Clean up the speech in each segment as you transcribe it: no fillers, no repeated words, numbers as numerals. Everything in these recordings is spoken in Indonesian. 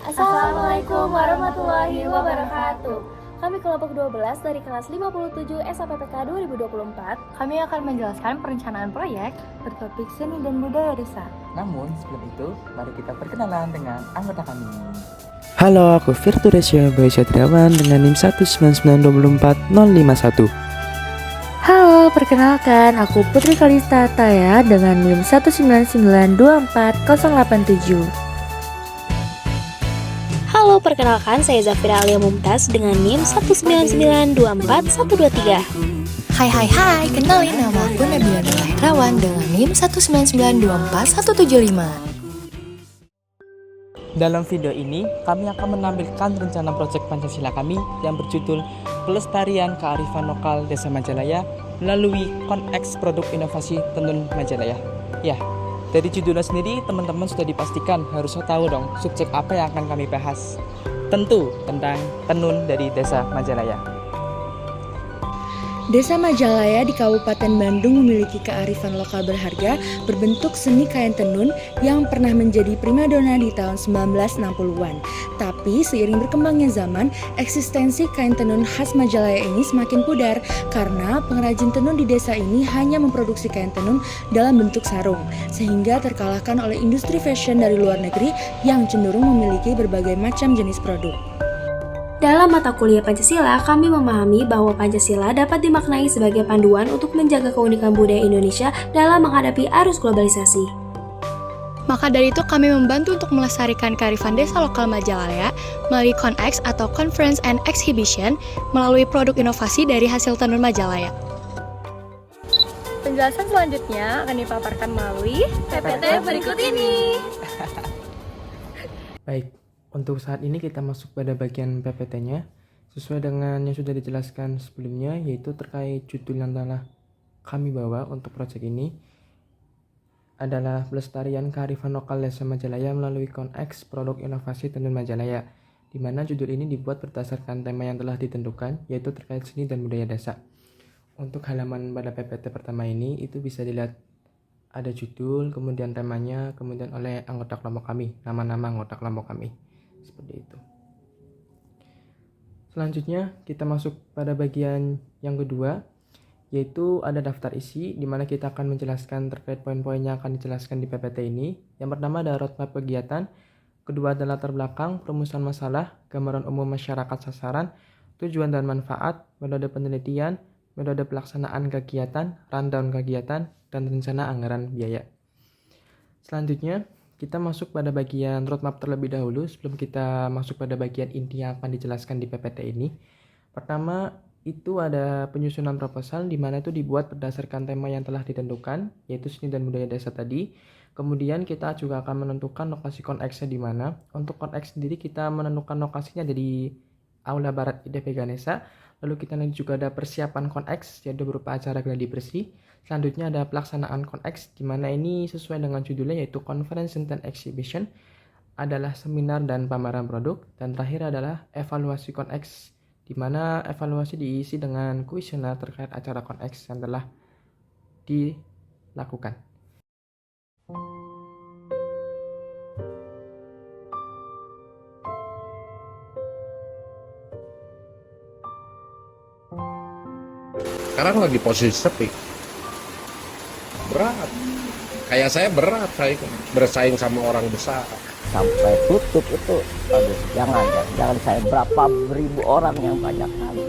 Assalamualaikum warahmatullahi wabarakatuh. Kami kelompok 12 dari kelas 57 SAPPK 2024. Kami akan menjelaskan perencanaan proyek bertopik seni dan budaya desa. Namun sebelum itu, mari kita perkenalan dengan anggota kami. Halo, aku Virturesio Boy Satriawan dengan NIM 19924-051. Halo, perkenalkan aku Putri Kalista Taya dengan NIM 19924-087. Halo, perkenalkan saya Zafira Alia Mumtaz dengan NIM 19924-123. Hai, kenalin nama aku Nabila Nila Hedrawan dengan NIM 19924-175. Dalam video ini, kami akan menampilkan rencana proyek Pancasila kami yang berjudul Pelestarian Kearifan Lokal Desa Majalaya melalui Konex Produk Inovasi Tenun Majalaya. Ya, dari judulnya sendiri teman-teman sudah dipastikan harus tahu dong subjek apa yang akan kami bahas. Tentu tentang tenun dari Desa Majalaya. Desa Majalaya di Kabupaten Bandung memiliki kearifan lokal berharga berbentuk seni kain tenun yang pernah menjadi primadona di tahun 1960-an. Tapi seiring berkembangnya zaman, eksistensi kain tenun khas Majalaya ini semakin pudar karena pengrajin tenun di desa ini hanya memproduksi kain tenun dalam bentuk sarung, sehingga terkalahkan oleh industri fashion dari luar negeri yang cenderung memiliki berbagai macam jenis produk. Dalam mata kuliah Pancasila, kami memahami bahwa Pancasila dapat dimaknai sebagai panduan untuk menjaga keunikan budaya Indonesia dalam menghadapi arus globalisasi. Maka dari itu kami membantu untuk melestarikan kearifan desa lokal Majalaya melalui Konex atau Conference and Exhibition melalui produk inovasi dari hasil tenun Majalaya. Penjelasan selanjutnya akan dipaparkan melalui PPT berikut ini. Baik, untuk saat ini kita masuk pada bagian PPT-nya. Sesuai dengan yang sudah dijelaskan sebelumnya, yaitu terkait judul yang telah kami bawa untuk proyek ini adalah Pelestarian Kearifan Lokal Desa Majalaya melalui Konex Produk Inovasi Tenun Majalaya, di mana judul ini dibuat berdasarkan tema yang telah ditentukan, yaitu terkait seni dan budaya desa. Untuk halaman pada PPT pertama ini, itu bisa dilihat ada judul, kemudian temanya, kemudian oleh anggota kelompok kami, nama-nama anggota kelompok kami. Seperti itu. Selanjutnya kita masuk pada bagian yang kedua, yaitu ada daftar isi, di mana kita akan menjelaskan terkait poin-poin yang akan dijelaskan di PPT ini. Yang pertama ada roadmap kegiatan, kedua ada latar belakang, perumusan masalah, gambaran umum masyarakat sasaran, tujuan dan manfaat, metode penelitian, metode pelaksanaan kegiatan, rundown kegiatan, dan rencana anggaran biaya. Selanjutnya kita masuk pada bagian roadmap terlebih dahulu sebelum kita masuk pada bagian inti yang akan dijelaskan di PPT ini. Pertama, itu ada penyusunan proposal di mana itu dibuat berdasarkan tema yang telah ditentukan, yaitu seni dan budaya desa tadi. Kemudian kita juga akan menentukan lokasi Konex-nya di mana. Untuk Konex sendiri kita menentukan lokasinya di Aula Barat ITB Ganesha. Lalu kita nanti juga ada persiapan Konex, yaitu berupa acara gladi bersih. Selanjutnya ada pelaksanaan Konex, di mana ini sesuai dengan judulnya yaitu Conference and Exhibition, adalah seminar dan pameran produk. Dan terakhir adalah evaluasi Konex, di mana evaluasi diisi dengan kuesioner terkait acara Konex yang telah dilakukan. Sekarang lagi posisi sepi, berat, kayak saya berat, saya bersaing sama orang besar sampai tutup itu. Aduh, jangan saya berapa ribu orang yang banyak lagi.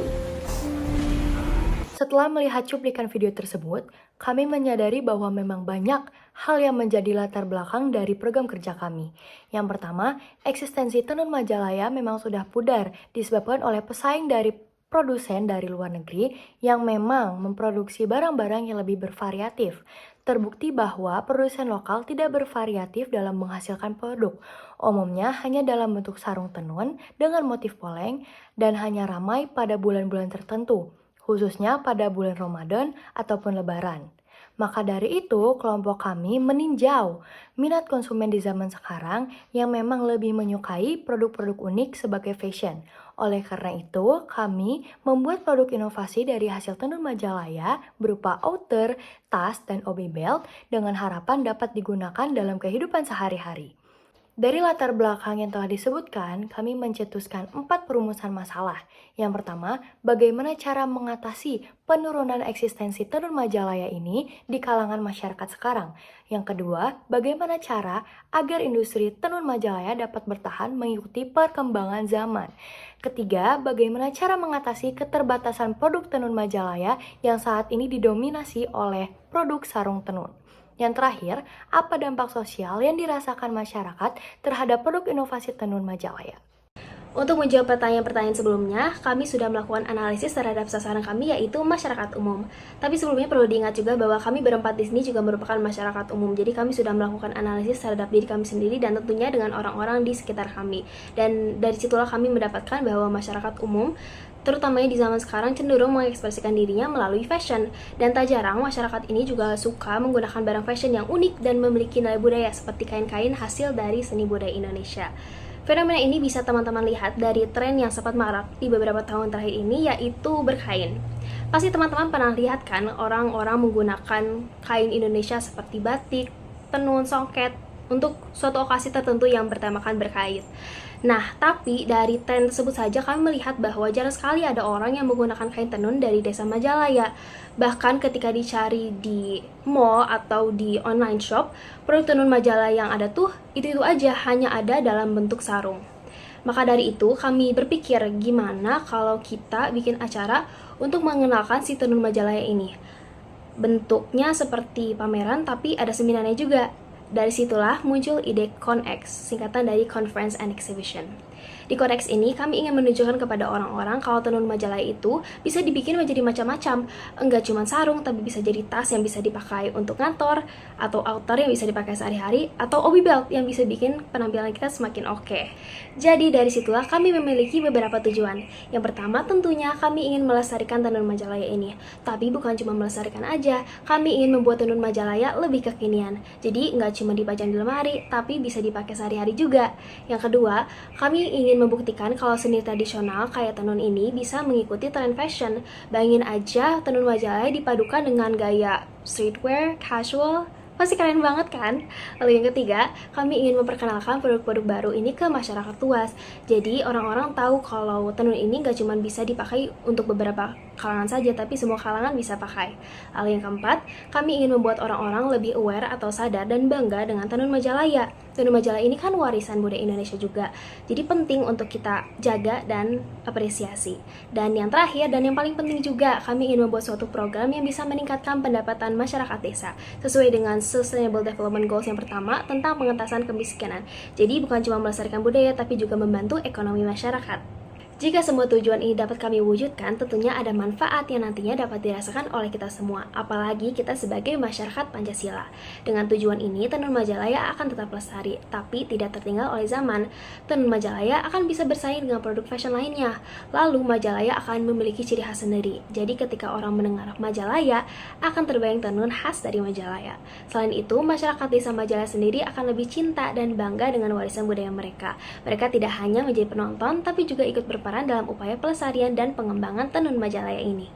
Setelah melihat cuplikan video tersebut, kami menyadari bahwa memang banyak hal yang menjadi latar belakang dari program kerja kami. Yang pertama, eksistensi tenun Majalaya memang sudah pudar disebabkan oleh pesaing dari produsen dari luar negeri yang memang memproduksi barang-barang yang lebih bervariatif. Terbukti bahwa produsen lokal tidak bervariatif dalam menghasilkan produk. Umumnya hanya dalam bentuk sarung tenun dengan motif poleng dan hanya ramai pada bulan-bulan tertentu, khususnya pada bulan Ramadan ataupun Lebaran. Maka dari itu, kelompok kami meninjau minat konsumen di zaman sekarang yang memang lebih menyukai produk-produk unik sebagai fashion. Oleh karena itu, kami membuat produk inovasi dari hasil tenun Majalaya berupa outer, tas, dan obi belt dengan harapan dapat digunakan dalam kehidupan sehari-hari. Dari latar belakang yang telah disebutkan, kami mencetuskan 4 perumusan masalah. Yang pertama, bagaimana cara mengatasi penurunan eksistensi tenun Majalaya ini di kalangan masyarakat sekarang. Yang kedua, bagaimana cara agar industri tenun Majalaya dapat bertahan mengikuti perkembangan zaman. Ketiga, bagaimana cara mengatasi keterbatasan produk tenun Majalaya yang saat ini didominasi oleh produk sarung tenun. Yang terakhir, apa dampak sosial yang dirasakan masyarakat terhadap produk inovasi tenun Majalaya? Untuk menjawab pertanyaan-pertanyaan sebelumnya, kami sudah melakukan analisis terhadap sasaran kami yaitu masyarakat umum. Tapi sebelumnya perlu diingat juga bahwa kami berempat di sini juga merupakan masyarakat umum. Jadi kami sudah melakukan analisis terhadap diri kami sendiri dan tentunya dengan orang-orang di sekitar kami. Dan dari situlah kami mendapatkan bahwa masyarakat umum terutamanya di zaman sekarang cenderung mengekspresikan dirinya melalui fashion. Dan tak jarang masyarakat ini juga suka menggunakan barang fashion yang unik dan memiliki nilai budaya seperti kain-kain hasil dari seni budaya Indonesia. Fenomena ini bisa teman-teman lihat dari tren yang sempat marak di beberapa tahun terakhir ini, yaitu berkain. Pasti teman-teman pernah lihat kan orang-orang menggunakan kain Indonesia seperti batik, tenun, songket untuk suatu okasi tertentu yang bertemakan berkait. Nah, tapi dari tren tersebut saja kami melihat bahwa jarang sekali ada orang yang menggunakan kain tenun dari desa Majalaya. Bahkan ketika dicari di mall atau di online shop, produk tenun Majalaya yang ada tuh itu aja, hanya ada dalam bentuk sarung. Maka dari itu kami berpikir gimana kalau kita bikin acara untuk mengenalkan si tenun Majalaya ini. Bentuknya seperti pameran tapi ada seminarnya juga. Dari situlah muncul ide ConX, singkatan dari Conference and Exhibition. Di ConX ini kami ingin menunjukkan kepada orang-orang kalau tenun Majalaya itu bisa dibikin menjadi macam-macam. Enggak cuma sarung, tapi bisa jadi tas yang bisa dipakai untuk ngantor, atau outer yang bisa dipakai sehari-hari, atau obi belt yang bisa bikin penampilan kita semakin oke. Jadi dari situlah kami memiliki beberapa tujuan. Yang pertama tentunya kami ingin melestarikan tenun Majalaya ini. Tapi bukan cuma melestarikan aja, kami ingin membuat tenun Majalaya lebih kekinian. Jadi nggak cuma dipajang di lemari, tapi bisa dipakai sehari-hari juga. Yang kedua, kami ingin membuktikan kalau seni tradisional kayak tenun ini bisa mengikuti tren fashion. Bayangin aja tenun Majalaya dipadukan dengan gaya streetwear, casual, pasti keren banget kan? Lalu yang ketiga, kami ingin memperkenalkan produk-produk baru ini ke masyarakat luas. Jadi orang-orang tahu kalau tenun ini gak cuma bisa dipakai untuk beberapa kalangan saja, tapi semua kalangan bisa pakai. Lalu yang keempat, kami ingin membuat orang-orang lebih aware atau sadar dan bangga dengan tenun Majalaya. Tenun Majalaya ini kan warisan budaya Indonesia juga, jadi penting untuk kita jaga dan apresiasi. Dan yang terakhir dan yang paling penting juga, kami ingin membuat suatu program yang bisa meningkatkan pendapatan masyarakat desa sesuai dengan Sustainable Development Goals yang pertama tentang pengentasan kemiskinan. Jadi bukan cuma melestarikan budaya, tapi juga membantu ekonomi masyarakat. Jika semua tujuan ini dapat kami wujudkan, tentunya ada manfaat yang nantinya dapat dirasakan oleh kita semua, apalagi kita sebagai masyarakat Pancasila. Dengan tujuan ini, tenun Majalaya akan tetap lestari, tapi tidak tertinggal oleh zaman. Tenun Majalaya akan bisa bersaing dengan produk fashion lainnya. Lalu, Majalaya akan memiliki ciri khas sendiri. Jadi, ketika orang mendengar Majalaya, akan terbayang tenun khas dari Majalaya. Selain itu, masyarakat desa Majalaya sendiri akan lebih cinta dan bangga dengan warisan budaya mereka. Mereka tidak hanya menjadi penonton, tapi juga ikut berperan dalam upaya pelestarian dan pengembangan tenun Majalaya ini.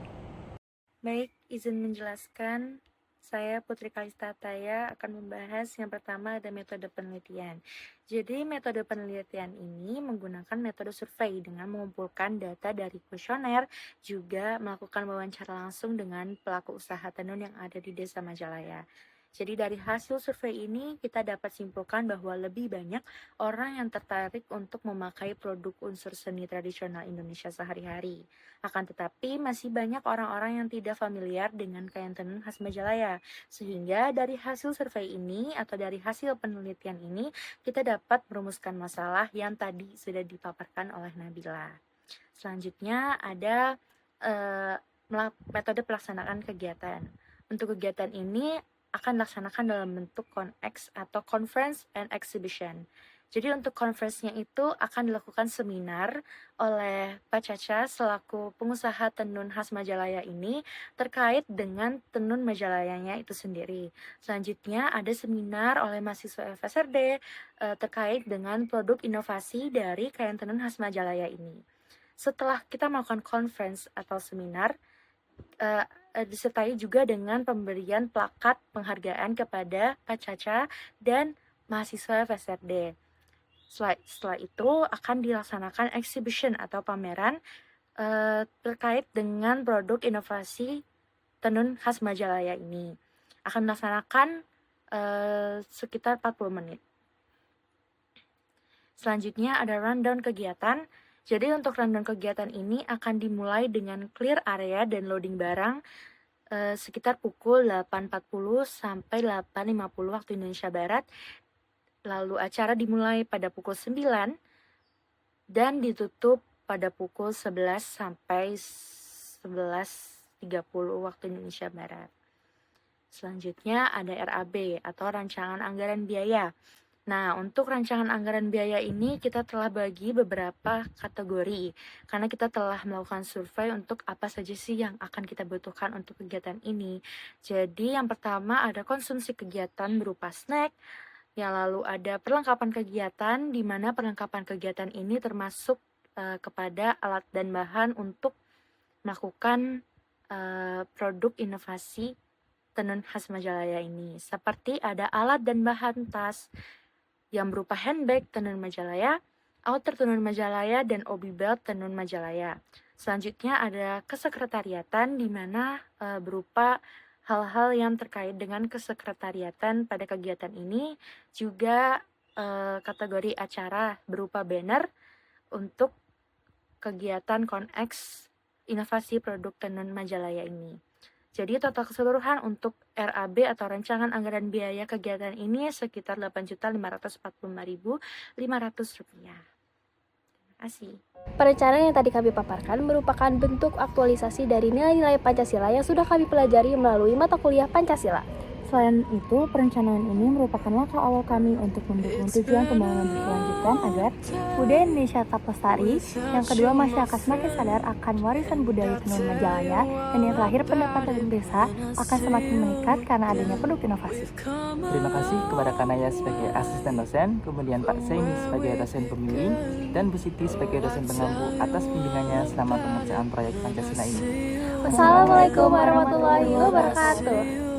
Baik, izin menjelaskan, saya Putri Kalista Taya akan membahas yang pertama ada metode penelitian. Jadi metode penelitian ini menggunakan metode survei dengan mengumpulkan data dari kuesioner, juga melakukan wawancara langsung dengan pelaku usaha tenun yang ada di desa Majalaya. Jadi dari hasil survei ini kita dapat simpulkan bahwa lebih banyak orang yang tertarik untuk memakai produk unsur seni tradisional Indonesia sehari-hari. Akan tetapi masih banyak orang-orang yang tidak familiar dengan kain tenun khas Majalaya. Sehingga dari hasil survei ini atau dari hasil penelitian ini kita dapat merumuskan masalah yang tadi sudah dipaparkan oleh Nabila. Selanjutnya ada metode pelaksanaan kegiatan. Untuk kegiatan ini akan dilaksanakan dalam bentuk ConX atau Conference and Exhibition. Jadi untuk conference-nya itu akan dilakukan seminar oleh Pak Caca selaku pengusaha tenun khas Majalaya ini terkait dengan tenun Majalayanya itu sendiri. Selanjutnya ada seminar oleh mahasiswa FSRD terkait dengan produk inovasi dari kain tenun khas Majalaya ini. Setelah kita melakukan conference atau seminar, disertai juga dengan pemberian plakat penghargaan kepada Pak Caca dan mahasiswa FSRD. Setelah itu akan dilaksanakan exhibition atau pameran terkait dengan produk inovasi tenun khas Majalaya ini. Akan dilaksanakan sekitar 40 menit. Selanjutnya ada rundown kegiatan. Jadi untuk rundown kegiatan ini akan dimulai dengan clear area dan loading barang sekitar pukul 8.40 sampai 8.50 waktu Indonesia Barat. Lalu acara dimulai pada pukul 9 dan ditutup pada pukul 11 sampai 11.30 waktu Indonesia Barat. Selanjutnya ada RAB atau Rancangan Anggaran Biaya. Nah, untuk rancangan anggaran biaya ini kita telah bagi beberapa kategori karena kita telah melakukan survei untuk apa saja sih yang akan kita butuhkan untuk kegiatan ini. Jadi yang pertama ada konsumsi kegiatan berupa snack, yang lalu ada perlengkapan kegiatan di mana perlengkapan kegiatan ini termasuk kepada alat dan bahan untuk melakukan produk inovasi tenun khas Majalaya ini. Seperti ada alat dan bahan tas yang berupa handbag tenun Majalaya, outer tenun Majalaya, dan obi belt tenun Majalaya. Selanjutnya ada kesekretariatan di mana berupa hal-hal yang terkait dengan kesekretariatan pada kegiatan ini, juga kategori acara berupa banner untuk kegiatan Conex inovasi produk tenun Majalaya ini. Jadi total keseluruhan untuk RAB atau rancangan anggaran biaya kegiatan ini sekitar Rp8.545.500. Terima kasih. Perencanaan yang tadi kami paparkan merupakan bentuk aktualisasi dari nilai-nilai Pancasila yang sudah kami pelajari melalui mata kuliah Pancasila. Selain itu, perencanaan ini merupakan langkah awal kami untuk mendukung tujuan pembangunan berkelanjutan agar budaya Indonesia tetap lestari. Yang kedua, masyarakat semakin sadar akan warisan budaya tenun Majalaya. Dan yang terakhir, pendapatan desa akan semakin meningkat karena adanya produk inovasi. Terima kasih kepada Kanaya sebagai asisten dosen, kemudian Pak Saini sebagai dosen pembimbing, dan Bu Siti sebagai dosen pengampu atas bimbingannya selama pengerjaan proyek Pancasila ini. Wassalamualaikum warahmatullahi wabarakatuh.